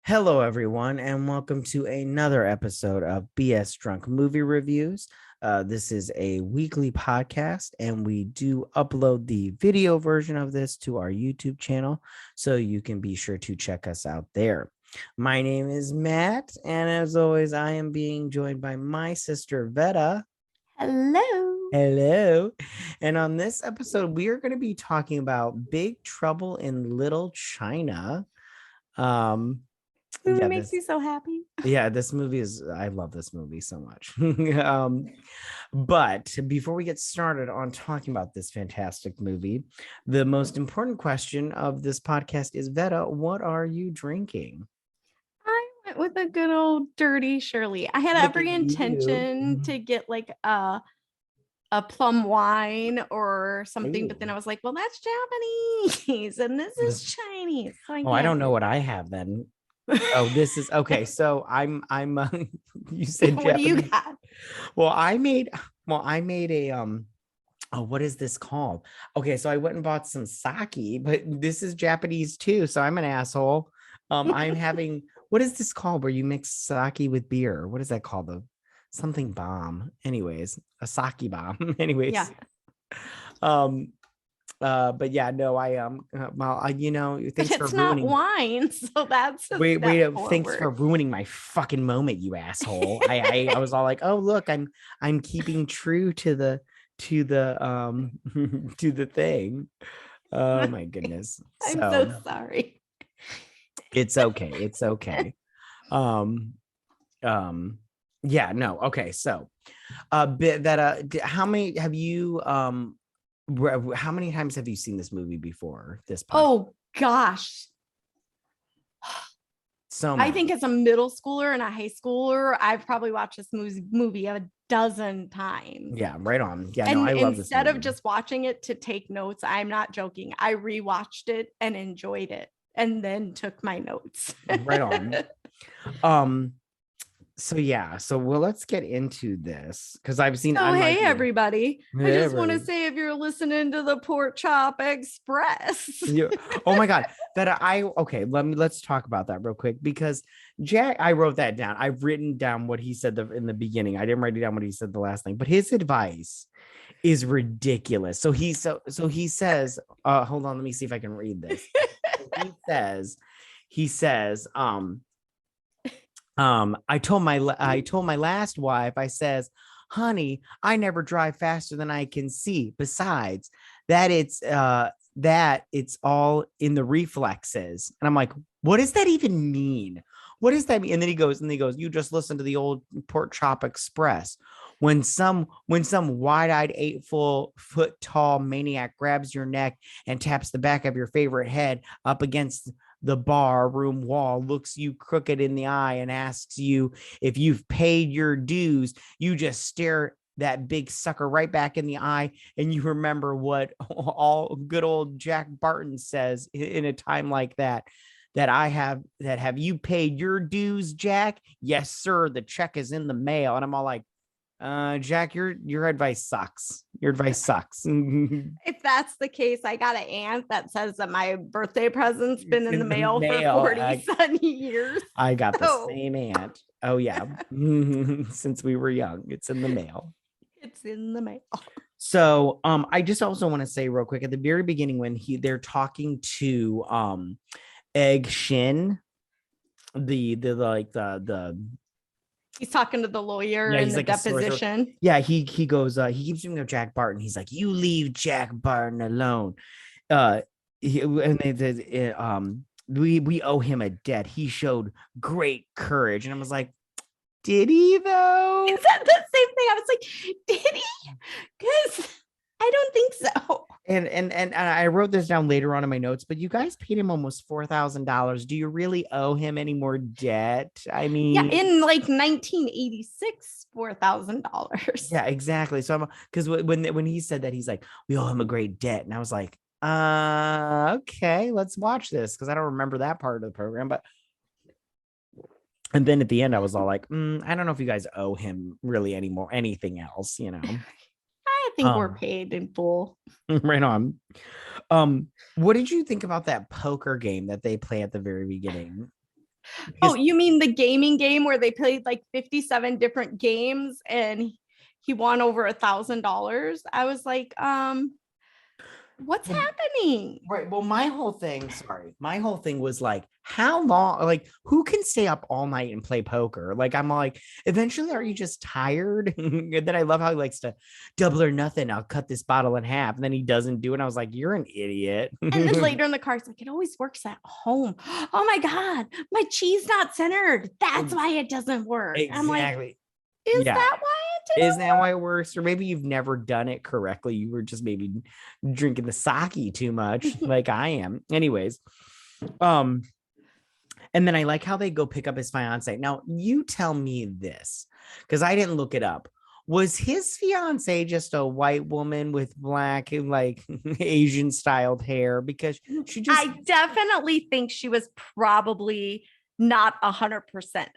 Hello, everyone, and welcome to another episode of BS Drunk Movie Reviews. This is a weekly podcast, and we do upload the video version of this to our YouTube channel, so you can be sure to check us out there. My name is Matt, and as always, I am being joined by my sister, Vetta. Hello. Hello. And on this episode, we are going to be talking about Big Trouble in Little China. It makes me so happy. Yeah, I love this movie so much. But before we get started on talking about this fantastic movie, the most important question of this podcast is, Vetta, what are you drinking? I went with a good old dirty Shirley. I had Look every at intention you. to get like a plum wine or something, but then I was like, well, that's Japanese and this is Chinese. So I don't know what I have then. Oh, this is okay. So I'm you said what do you Japanese. got? Well, I made a oh, what is this called? Okay, so I went and bought some sake, but this is Japanese too, so I'm an asshole. I'm having, what is this called where you mix sake with beer? What is that called? Something bomb. Anyways, a sake bomb. Anyways. Yeah. But yeah, no, thanks for It's ruining. not wine, so that's Wait, thanks for ruining my fucking moment, you asshole. I was all like, oh look, I'm keeping true to the to the thing. Oh my goodness. I'm so sorry. It's okay. It's okay. Yeah, no, okay. So bit that how many have you how many times have you seen this movie before this podcast? Oh gosh. So many. I think as a middle schooler and a high schooler, I've probably watched this movie a dozen times. Yeah, right on. Yeah, and no, I love this instead movie. of just watching it to take notes, I'm not joking. I rewatched it and enjoyed it and then took my notes. Right on. So well, let's get into this because I've seen. Oh, hey everybody! I just want to say, if you're listening to the Pork Chop Express, oh my god, let's talk about that real quick because Jack, I wrote that down. I've written down what he said in the beginning. I didn't write it down what he said the last thing, but his advice is ridiculous. So he says, hold on, let me see if I can read this. He says, I told my last wife, I says, honey, I never drive faster than I can see. Besides that, it's all in the reflexes. And I'm like, what does that even mean? What does that mean? And then he goes, you just listen to the old Pork Chop Express. When some wide-eyed 8-foot tall maniac grabs your neck and taps the back of your favorite head up against the bar room wall, looks you crooked in the eye and asks you if you've paid your dues, you just stare that big sucker right back in the eye, and you remember what all good old Jack Burton says in a time like that. Have you paid your dues, Jack? Yes, sir. The check is in the mail. And I'm all like, Jack, your advice sucks. Your advice sucks. If that's the case, I got an aunt that says that my birthday present's been in the mail for 40 years. I got the same aunt. Oh yeah. Since we were young, it's in the mail. It's in the mail. So I just also want to say real quick at the very beginning when they're talking to Egg Shin, the he's talking to the lawyer in the deposition. Yeah, he goes, he keeps doing Jack Burton. He's like, you leave Jack Burton alone. We owe him a debt. He showed great courage. And I was like, did he though? Is that the same thing? I was like, did he? Because I don't think so. And I wrote this down later on in my notes, but you guys paid him almost $4,000. Do you really owe him any more debt? I mean, yeah, in like 1986, $4,000. Yeah, exactly. So because when he said that, he's like, we owe him a great debt, and I was like, okay, let's watch this because I don't remember that part of the program, but. And then at the end, I was all like, I don't know if you guys owe him really anything else, you know. I think we're paid in full. Right on. What did you think about that poker game that they play at the very beginning? Oh, because you mean the gaming game where they played like 57 different games and he won over $1,000? I was like, what's happening? right. Well, my whole thing was like, how long, like, who can stay up all night and play poker? Like, I'm like, eventually, are you just tired? And then I love how he likes to double or nothing. I'll cut this bottle in half. And then he doesn't do it. And I was like, you're an idiot. And then later in the car, it's like, it always works at home. Oh my God, my cheese not centered. That's why it doesn't work. I'm like, Exactly. is Yeah. that why it didn't Isn't that why it works? Or maybe you've never done it correctly. You were just maybe drinking the sake too much, like I am. Anyways, um, and then I like how they go pick up his fiance. Now, you tell me this, because I didn't look it up. Was his fiance just a white woman with black, like Asian styled hair? Because she just, I definitely think she was probably not 100%.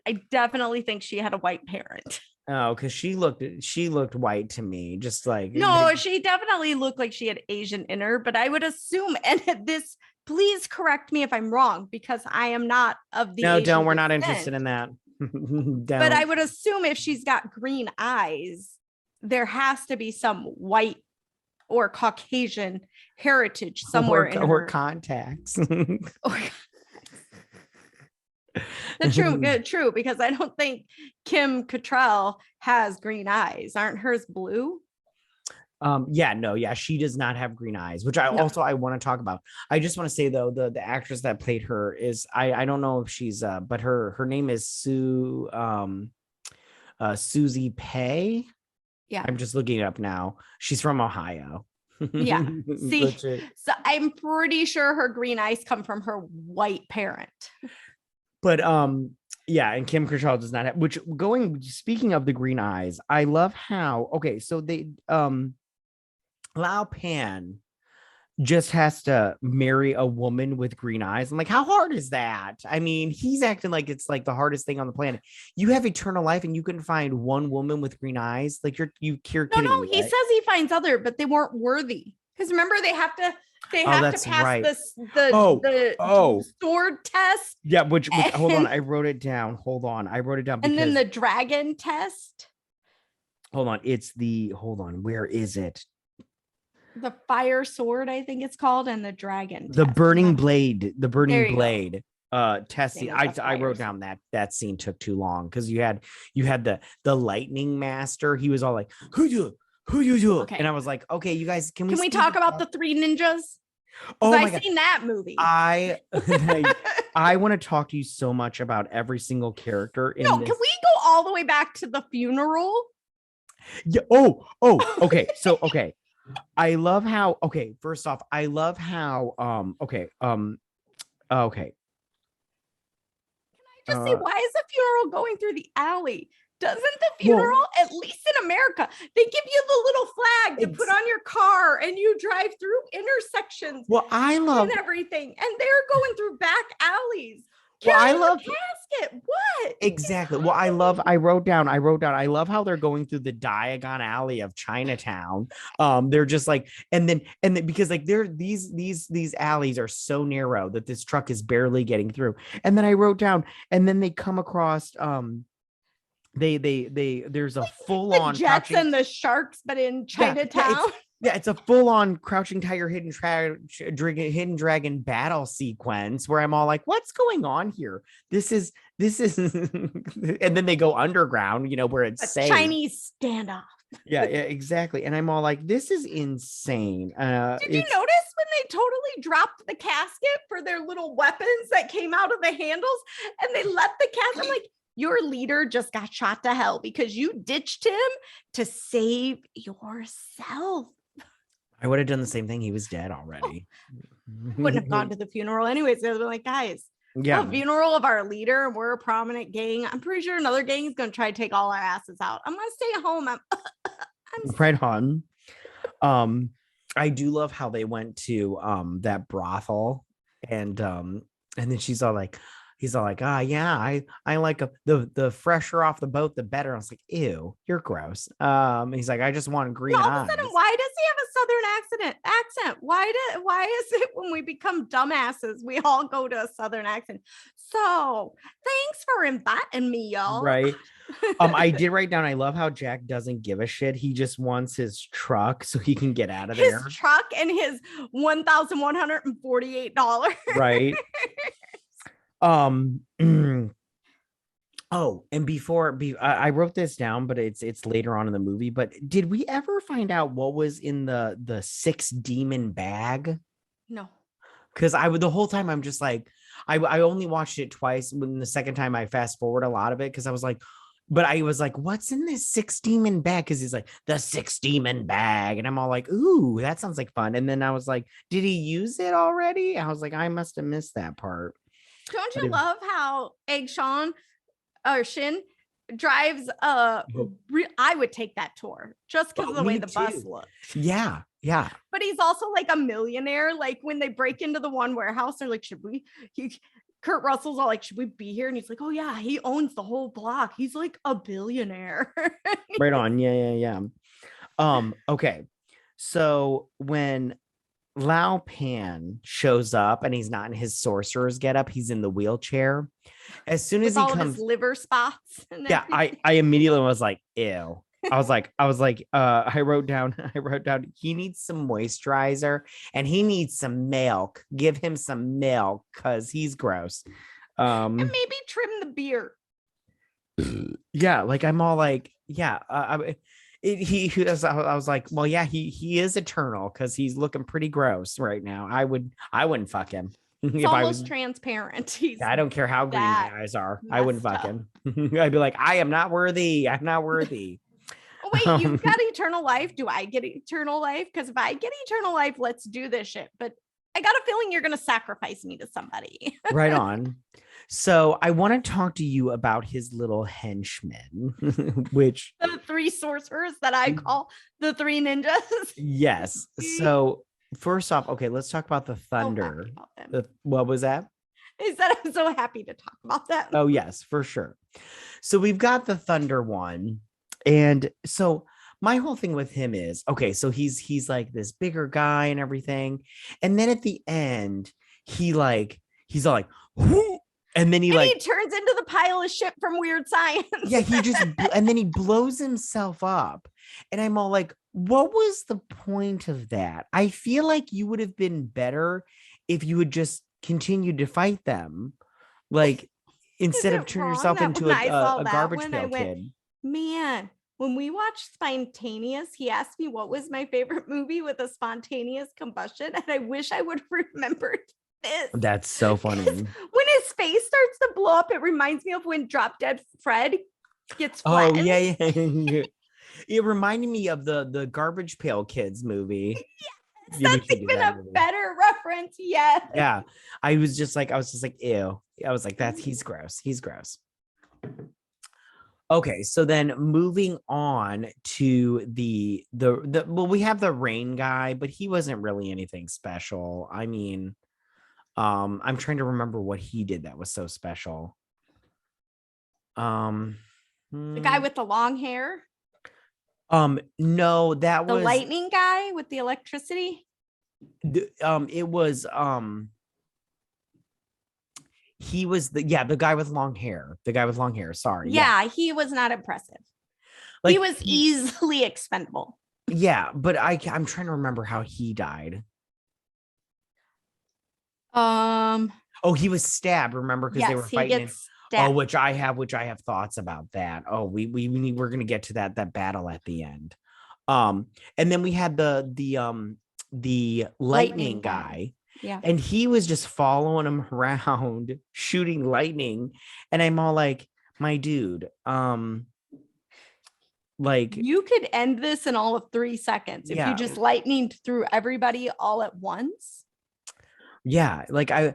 I definitely think she had a white parent. oh, because she looked white to me, just like No, she definitely looked like she had Asian in her, but I would assume, and this, please correct me if I'm wrong, because I am not of the no, Asian don't. We're not descent. interested in that. But I would assume if she's got green eyes, there has to be some white or Caucasian heritage somewhere in or her. contacts. True, because I don't think Kim Cattrall has green eyes. Aren't hers blue? Yeah, she does not have green eyes, which I want to talk about. I just want to say though, the actress that played her is I don't know if she's but her name is Susie Pay. Yeah. I'm just looking it up now. She's from Ohio. Yeah. See, so I'm pretty sure her green eyes come from her white parent. But yeah, and Kim Cattrall does not have, which speaking of the green eyes, I love how so they Lao Pan just has to marry a woman with green eyes. I'm like, how hard is that? I mean, he's acting like it's like the hardest thing on the planet. You have eternal life and you can find one woman with green eyes. Like you're kidding No, me, he right? says he finds other, but they weren't worthy. Because remember, they have to pass right. the sword test. Yeah, which hold on, I wrote it down. Hold on, I wrote it down. And then the dragon test. Hold on, where is it? The fire sword, I think it's called, and the dragon. The test. burning blade. The burning blade. Test scene. I wrote down that scene took too long because you had the lightning master. He was all like, who you do? Okay. And I was like, okay, you guys, can we talk about the three ninjas? Oh, I've seen that movie. I want to talk to you so much about every single character in this. Can we go all the way back to the funeral? Yeah. Okay. So okay. I love how first off, I love how okay. Can I just say, why is the funeral going through the alley? Doesn't the funeral, at least in America, they give you the little flag to put on your car and you drive through intersections. Well, I love and everything, and they're going through back alleys. Well, I love casket. What exactly? Well, I wrote down. I love how they're going through the Diagon Alley of Chinatown. They're just like, and then because like these alleys are so narrow that this truck is barely getting through. And then I wrote down, and then they come across there's a full on Jets and the Sharks, but in Chinatown. Yeah, it's a full-on Crouching Tiger, Hidden Dragon battle sequence where I'm all like, "What's going on here? This is," and then they go underground, where it's safe. Chinese standoff. Yeah, exactly. And I'm all like, "This is insane." Did you notice when they totally dropped the casket for their little weapons that came out of the handles, and they let the casket? I'm like, your leader just got shot to hell because you ditched him to save yourself. I would have done the same thing. He was dead already. Wouldn't have gone to the funeral anyways. They're like, guys, the funeral of our leader, and we're a prominent gang. I'm pretty sure another gang is going to try to take all our asses out. I'm going to stay at home. I'm right on. I do love how they went to that brothel, and then she's all like, he's all like, yeah, I like the fresher off the boat, the better. I was like, ew, you're gross. He's like, I just want And green all of a sudden, eyes. why does he have a southern accent? Why is it when we become dumbasses, we all go to a southern accent? So thanks for inviting me, y'all. Right. I did write down, I love how Jack doesn't give a shit. He just wants his truck so he can get out of His there. truck and his $1,148. Right. Oh, and I wrote this down, but it's later on in the movie. But did we ever find out what was in the 6 demon bag? No. Because the whole time I'm just like, I only watched it twice. When the second time I fast forward a lot of it because I was like, but I was like, what's in this 6 demon bag? Because he's like, the 6 demon bag. And I'm all like, ooh, that sounds like fun. And then I was like, did he use it already? I was like, I must have missed that part. Don't you love how Shin drives I would take that tour just because of the way the bus looks. Yeah. But he's also like a millionaire. Like when they break into the one warehouse, they're like, Kurt Russell's all like, should we be here? And he's like, oh yeah, he owns the whole block. He's like a billionaire. Right on. Yeah. Okay. So when Lao Pan shows up and he's not in his sorcerer's getup, he's in the wheelchair. As soon as With he all comes, of his liver spots. Yeah, I immediately was like, ew. I was like, I wrote down, he needs some moisturizer and he needs some milk. Give him some milk because he's gross. And maybe trim the beard. Yeah, like I'm all like, yeah. I was like, well, yeah, he is eternal because he's looking pretty gross right now. I wouldn't fuck him. It's almost transparent. I don't care how green my eyes are. I wouldn't fuck him. I'd be like, I am not worthy. I'm not worthy. Oh, wait, you've got eternal life. Do I get eternal life? Because if I get eternal life, let's do this shit. But I got a feeling you're going to sacrifice me to somebody. Right on. So I want to talk to you about his little henchmen, which the 3 sorcerers that I call the 3 ninjas. Yes. So first off, okay, let's talk about the thunder. What was that? I said I'm so happy to talk about that. Oh, yes, for sure. So we've got the thunder one. And so my whole thing with him is, okay, so he's like this bigger guy and everything. And then at the end, he's all like, whoo, and then he turns into the pile of shit from Weird Science. Yeah, and then he blows himself up. And I'm all like, what was the point of that? I feel like you would have been better if you had just continued to fight them. Like, instead of turning yourself into a garbage pail kid. Man, when we watched Spontaneous, he asked me what was my favorite movie with a spontaneous combustion. And I wish I would have remembered this. That's so funny. When his face starts to blow up, it reminds me of when Drop Dead Fred gets flattened. Oh, yeah. It reminded me of the Garbage Pail Kids movie. Yes, that's even a better reference. Yes. Yeah. I was just like, ew. I was like, he's gross. Okay, so then moving on to the we have the rain guy, but he wasn't really anything special. I mean, I'm trying to remember what he did that was so special. The guy with the long hair. No, that was the lightning guy with the electricity. It was he was the guy with long hair. Sorry. Yeah, he was not impressive. Like, he was easily expendable. Yeah, but I'm trying to remember how he died. Oh, he was stabbed. Remember, because they were fighting. Oh, which I have thoughts about that. Oh, we're gonna get to that battle at the end. And then we had the lightning guy. Yeah. And he was just following him around, shooting lightning. And I'm all like, my dude, like, you could end this in all of 3 seconds if you just lightninged through everybody all at once. Yeah, like I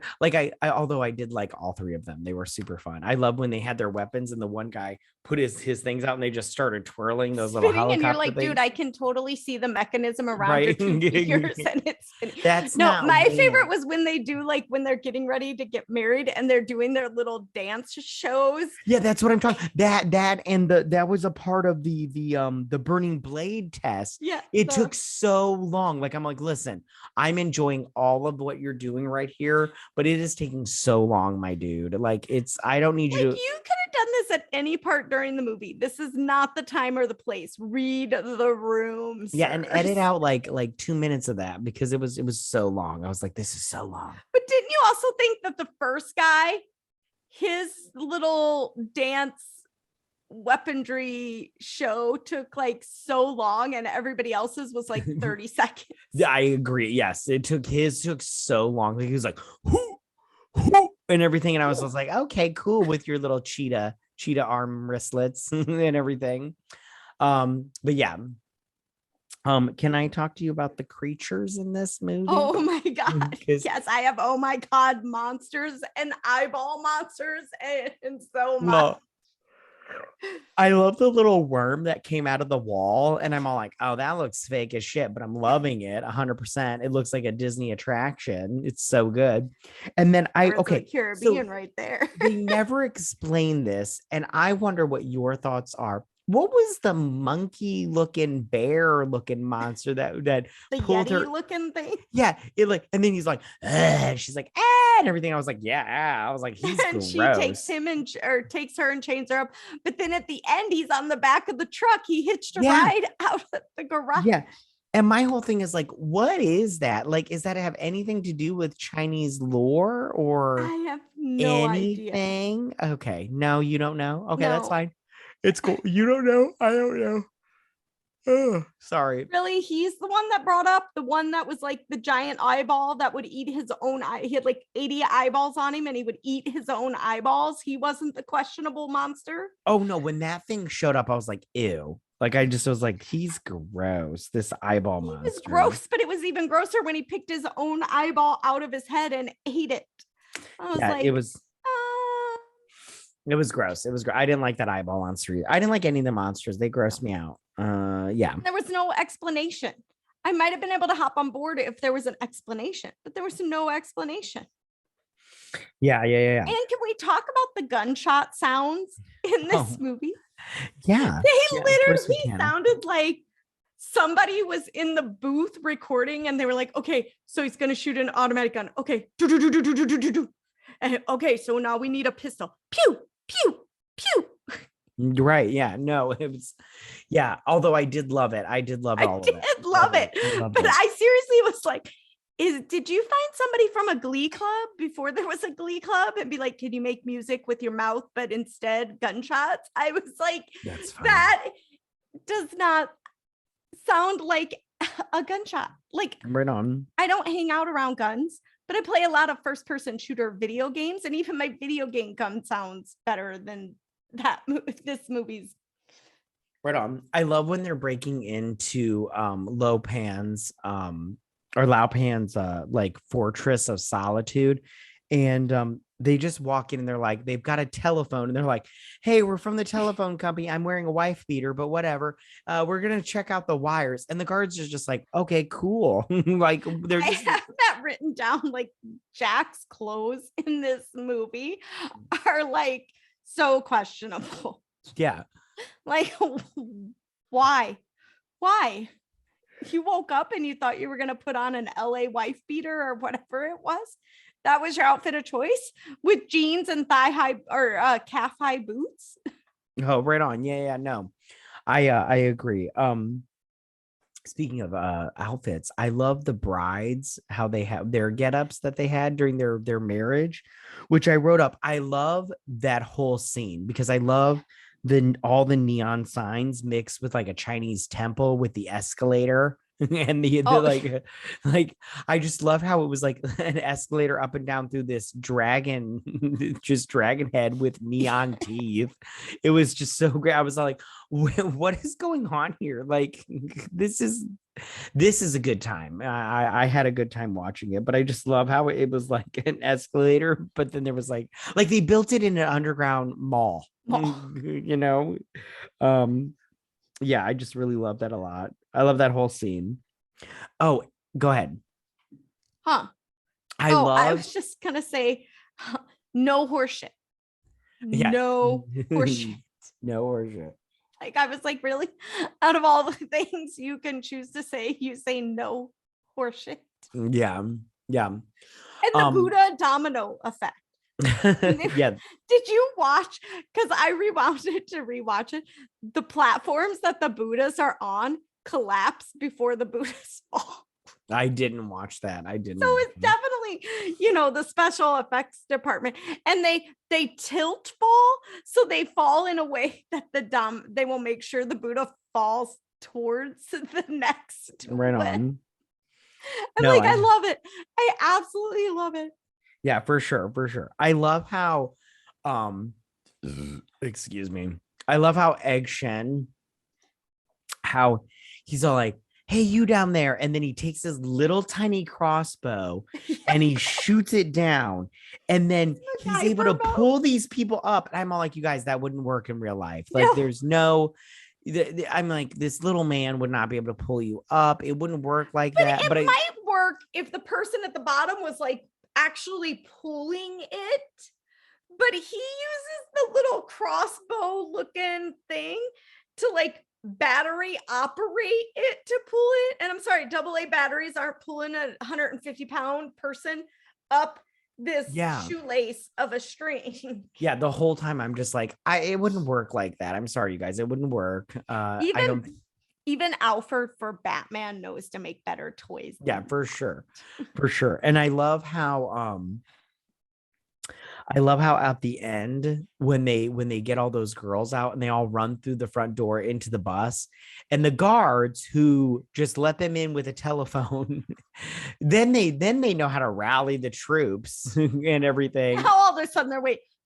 although I did like all three of them. They were super fun. I love when they had their weapons and the one guy put his things out and they just started twirling those little Spinning, and you're helicopter like, dude, things. I can totally see the mechanism around your Right. two fingers, and it's spinning. That's No, not my real. favorite was when they do, like, when they're getting ready to get married and they're doing their little dance shows. Yeah, that's what I'm talking. That and that was a part of the burning blade test. Yeah, It took so long. Like I'm like, listen, I'm enjoying all of what you're doing right here, but it is taking so long, my dude. Like I don't need you like, to. you could have done this at any part during the movie. This is not the time or the place. Read the room. Yeah, and sirs. edit out like 2 minutes of that because it was so long. I was like, this is so long. But didn't you also think that the first guy, his little dance weaponry show took like so long and everybody else's was like 30 seconds? Yeah, I agree. Yes, it took so long. Like he was like, whoo, whoo, and everything, and I was like, okay, cool with your little cheetah arm wristlets and everything. But yeah. Can I talk to you about the creatures in this movie? Oh my God. Because Yes, I have, oh my God, monsters and eyeball monsters and so much. well, I love the little worm that came out of the wall, and I'm all like, oh, that looks fake as shit, but I'm loving it 100%. It looks like a Disney attraction. It's so good. And then The Caribbean right there. they never explain this, and I wonder what your thoughts are. What was the monkey looking bear looking monster that The pulled her? Yeti looking thing. Yeah, it like, and then he's like, she's like, and everything. I was like, yeah, I was like, he's And gross. she takes him and or takes her and chains her up. But then at the end, he's on the back of the truck. He hitched a ride out of the garage. Yeah. And my whole thing is like, what is that? Like, is that have anything to do with Chinese lore or I have no idea. anything? Okay. No, you don't know. Okay, that's No. fine. It's cool. You don't know. I don't know. Oh, sorry. Really? He's the one that brought up the one that was like the giant eyeball that would eat his own eye. He had like 80 eyeballs on him and he would eat his own eyeballs. He wasn't the questionable monster. Oh no, when that thing showed up, I was like, ew. Like I just was like, he's gross. This eyeball monster. It was gross, but it was even grosser when he picked his own eyeball out of his head and ate it. I was like, it was gross. It was I didn't like that eyeball monster. I didn't like any of the monsters. They grossed me out. Yeah. There was no explanation. I might have been able to hop on board if there was an explanation, but there was no explanation. Yeah. And can we talk about the gunshot sounds in this movie? Yeah. They literally sounded like somebody was in the booth recording and they were like, okay, so he's going to shoot an automatic gun. Okay. And okay, so now we need a pistol. Pew, pew, pew. Right. Yeah. No, it was, yeah. Although I did love it. I did love all of it. I did love it. But I seriously was like, did you find somebody from a glee club before there was a glee club and be like, can you make music with your mouth, but instead gunshots? I was like, that does not sound like a gunshot. Like, right on. I don't hang out around guns, but I play a lot of first person shooter video games. And even my video game gun sounds better than this movie's. Right on. I love when they're breaking into Lopan's or Laupan's like fortress of solitude, and they just walk in and they're like, they've got a telephone and they're like, hey, we're from the telephone company. I'm wearing a wife beater, but whatever. We're gonna check out the wires. And the guards are just like, okay, cool. Like they're just... I have that written down. Like, Jack's clothes in this movie are like so questionable. Yeah. Like, why? You woke up and you thought you were going to put on an LA wife beater or whatever it was. That was your outfit of choice with jeans and thigh high or calf high boots. Oh, right on. Yeah. No, I agree. Speaking of outfits, I love the brides, how they have their get-ups that they had during their marriage, which I wrote up. I love that whole scene because I love all the neon signs mixed with like a Chinese temple with the escalator And the Oh. like I just love how it was like an escalator up and down through this dragon, just dragon head with neon teeth. It was just so great. I was like, what is going on here? Like, this is a good time. I had a good time watching it, but I just love how it was like an escalator, but then there was like they built it in an underground mall. You know. Yeah, I just really love that a lot. I love that whole scene. Oh, go ahead. Huh. I I was just gonna say, no horseshit. Yeah. No horseshit. No horseshit. Like, I was like, really? Out of all the things you can choose to say, you say no horseshit. Yeah. Yeah. And the Buddha domino effect. Yeah. Did you watch? Because I rewound it to rewatch it. The platforms that the Buddhas are on collapse before the Buddhas fall. I didn't watch that. I didn't. So it's definitely, the special effects department, and they tilt fall, so they fall in a way that they will make sure the Buddha falls towards the next. Right on. And I love it. I absolutely love it. Yeah, for sure. For sure. I love how, excuse me. I love how Egg Shen, how he's all like, hey, you down there. And then he takes his little tiny crossbow and he shoots it down. And then he's able to pull these people up. And I'm all like, you guys, that wouldn't work in real life. Like, there's no, I'm like, this little man would not be able to pull you up. It wouldn't work like that. But it might work if the person at the bottom was like actually pulling it. But he uses the little crossbow looking thing to like battery operate it to pull it. And I'm sorry, AA batteries aren't pulling a 150-pound person up this shoelace of a string. Yeah, the whole time I'm just like, it wouldn't work like that. I'm sorry, you guys, it wouldn't work. Even Alfred for Batman knows to make better toys. Yeah, for sure. For sure. And I love how at the end when they get all those girls out and they all run through the front door into the bus, and the guards who just let them in with a telephone, then they know how to rally the troops and everything. How all of a sudden they're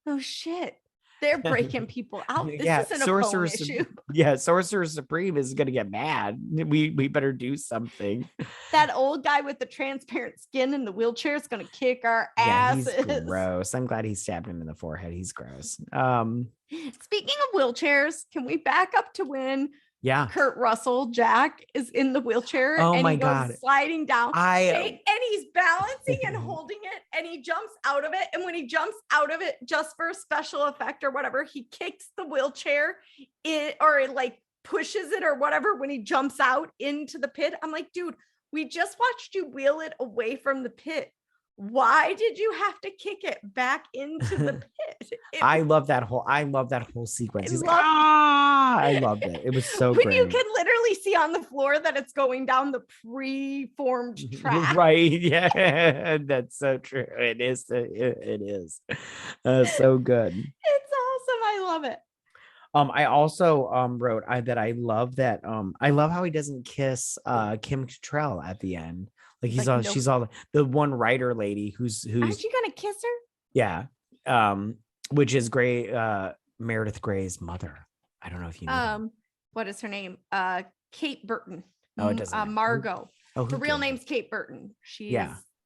oh shit, they're breaking people out. This isn't a phone issue. Yeah, Sorcerer Supreme is gonna get mad. We better do something. That old guy with the transparent skin in the wheelchair is gonna kick our asses. He's gross. I'm glad he stabbed him in the forehead. He's gross. Speaking of wheelchairs, can we back up to when Kurt Russell, Jack, is in the wheelchair and he goes sliding down and he's balancing and holding it and he jumps out of it, and when he jumps out of it just for a special effect or whatever, he kicks the wheelchair in, or like pushes it or whatever when he jumps out into the pit. I'm like, dude, we just watched you wheel it away from the pit. Why did you have to kick it back into the pit? I love that whole sequence. I loved it. It was so when great. You can literally see on the floor that it's going down the pre-formed track. Right. Yeah. That's so true. It is. It is. So good. It's awesome. I love it. I also wrote that I love that. I love how he doesn't kiss Kim Cattrall at the end. Like she's all the one writer lady who's aren't you gonna kiss her? Yeah. Which is Meredith Grey's mother. I don't know if you know. What is her name? Kate Burton. Oh, it doesn't. Margot. Oh, her real name's Kate Burton.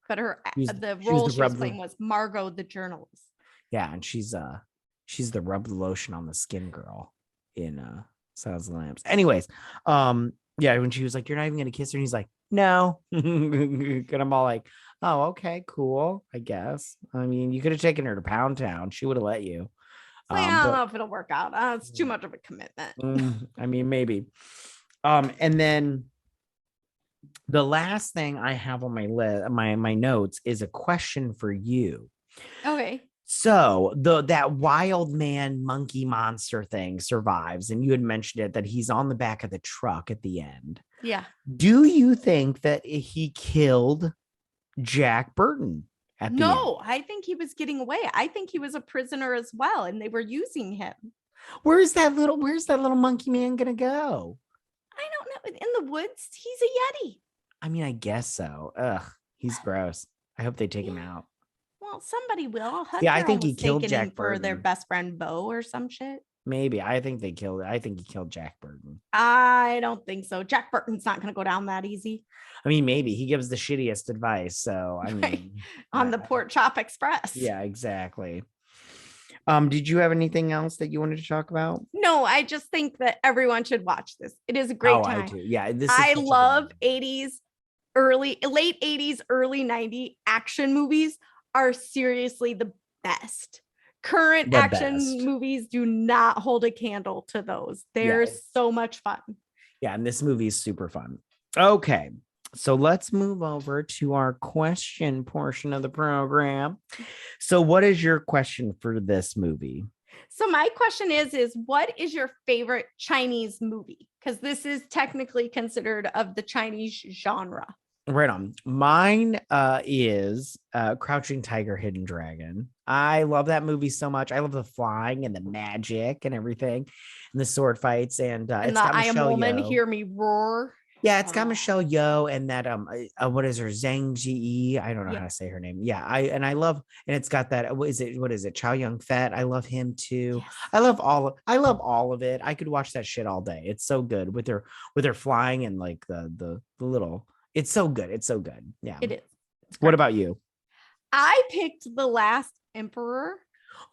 But the she role she was playing was Margot the journalist. Yeah, and she's the rub the lotion on the skin girl in Silence of the Lambs. Anyways, when she was like, "You're not even gonna kiss her," and he's like, "No," and I'm all like, "Oh, okay, cool, I guess." I mean, you could have taken her to Pound Town; she would have let you. I don't know if it'll work out. It's too much of a commitment. I mean, maybe. And then the last thing I have on my list, my notes, is a question for you. Okay. So that wild man monkey monster thing survives, and you had mentioned it that he's on the back of the truck at the end. Yeah. Do you think that he killed Jack Burton at the end? I think he was getting away. I think he was a prisoner as well, and they were using him. Where's that little monkey man gonna go? I don't know. In the woods, he's a Yeti. I mean, I guess so. Ugh, he's gross. I hope they take him Yeah. out. Well, somebody will. Yeah, I Hunter think he almost killed taken him Jack for their Burton. best friend Bo or some shit. Maybe. I think he killed Jack Burton. I don't think so. Jack Burton's not going to go down that easy. I mean, maybe he gives the shittiest advice. So I mean, On the Pork Chop Express. Yeah, exactly. Did you have anything else that you wanted to talk about? No, I just think that everyone should watch this. It is a great time. I do. Yeah, I love 80s, late 80s, early 90s action movies are seriously the best. Current action movies do not hold a candle to those. They're so much fun. Yeah, and this movie is super fun. Okay, so let's move over to our question portion of the program. So what is your question for this movie? So my question is what is your favorite Chinese movie? Because this is technically considered of the Chinese genre. Right on. Mine is Crouching Tiger, Hidden Dragon. I love that movie so much. I love the flying and the magic and everything, and the sword fights. And it's got I Am Michelle Woman, Yeoh. Hear Me Roar. Yeah, it's got Michelle Yeoh and that what is her, Zhang Ji? I don't know how to say her name. Yeah, I love, and it's got that what is it Chow Yun Fat? I love him too. Yes. I love all of it. I could watch that shit all day. It's so good with her flying and like the little. It's so good. It's so good. Yeah. It is. What about you? I picked The Last Emperor.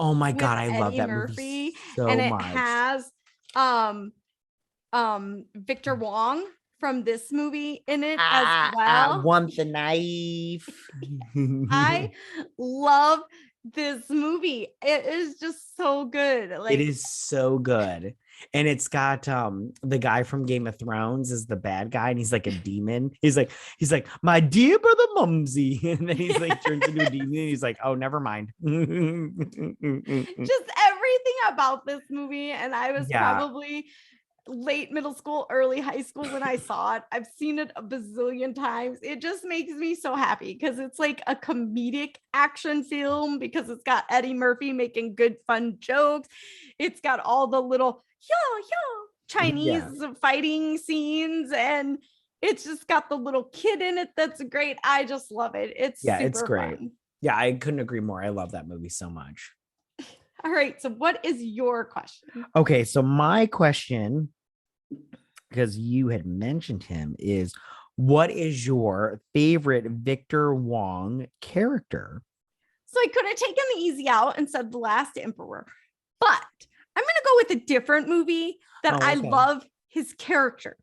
Oh my God, I love that Murphy, movie so and it much. Has Victor Wong from this movie in it as well. I want the knife. I love this movie. It is just so good. It is so good. And it's got the guy from Game of Thrones is the bad guy, and he's like a demon. He's like, my dear brother Mumsy. And then he's like turns into a demon, and he's like, oh, never mind. Just everything about this movie. And I was probably late middle school, early high school when I saw it. I've seen it a bazillion times. It just makes me so happy because it's like a comedic action film, because it's got Eddie Murphy making good fun jokes. It's got all the little Chinese fighting scenes, and it's just got the little kid in it that's great. I just love it. It's great. Fun. Yeah, I couldn't agree more. I love that movie so much. All right, so what is your question? Okay, so my question, because you had mentioned him, is what is your favorite Victor Wong character? So I could have taken the easy out and said The Last Emperor, but I'm going to go with a different movie that I love his character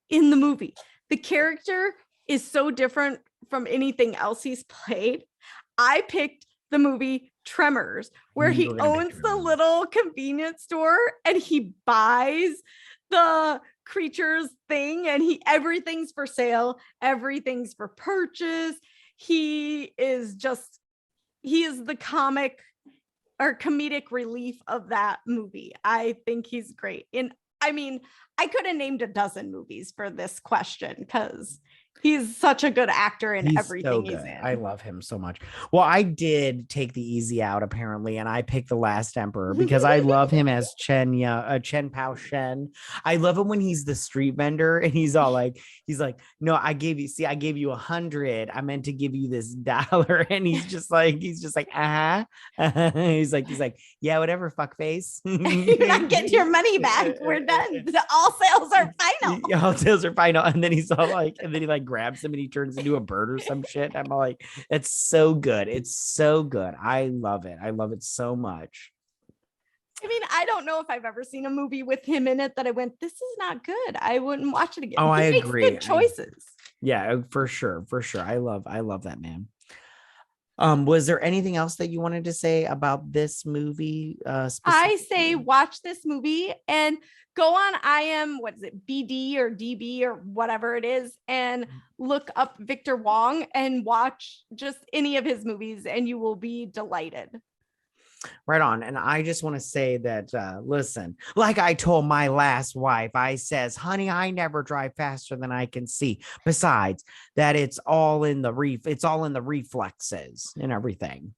in the movie. The character is so different from anything else he's played. I picked the movie Tremors, where he owns the little convenience store and he buys the creatures thing, and everything's for sale, everything's for purchase. He is the comic or comedic relief of that movie. I think he's great. And I mean, I could have named a dozen movies for this question because he's such a good actor in everything he's in. I love him so much. Well, I did take the easy out apparently, and I picked The Last Emperor because I love him as Chen Pao Shen. I love him when he's the street vendor and he's like, no, I gave you 100. I meant to give you this $1, and he's just like, he's like, he's like, yeah, whatever, fuck face. You're not getting your money back. We're done. All sales are final. All sales are final. And then he's all like, and then he like grabs him and he turns into a bird or some shit. I'm like, it's so good. It's so good. I love it. I love it so much. I mean, I don't know if I've ever seen a movie with him in it that I went, this is not good. I wouldn't watch it again. Oh, he I makes agree. Good choices. Yeah, for sure. For sure. I love that man. Was there anything else that you wanted to say about this movie? I say watch this movie and go on BD or DB or whatever it is, and look up Victor Wong and watch just any of his movies, and you will be delighted. Right on. And I just want to say that, listen, like I told my last wife, I says, honey, I never drive faster than I can see. Besides that, it's all in the reflexes and everything.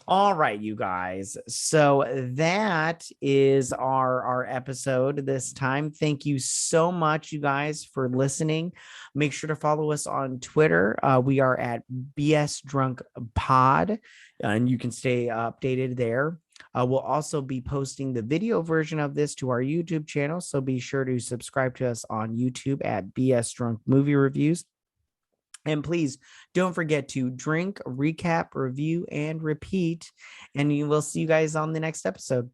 All right, you guys. So that is our episode this time. Thank you so much, you guys, for listening. Make sure to follow us on Twitter. We are at BS Drunk Pod, and you can stay updated there. We'll also be posting the video version of this to our YouTube channel, so be sure to subscribe to us on YouTube at BS Drunk Movie Reviews. And please don't forget to drink, recap, review, and repeat. And we will see you guys on the next episode.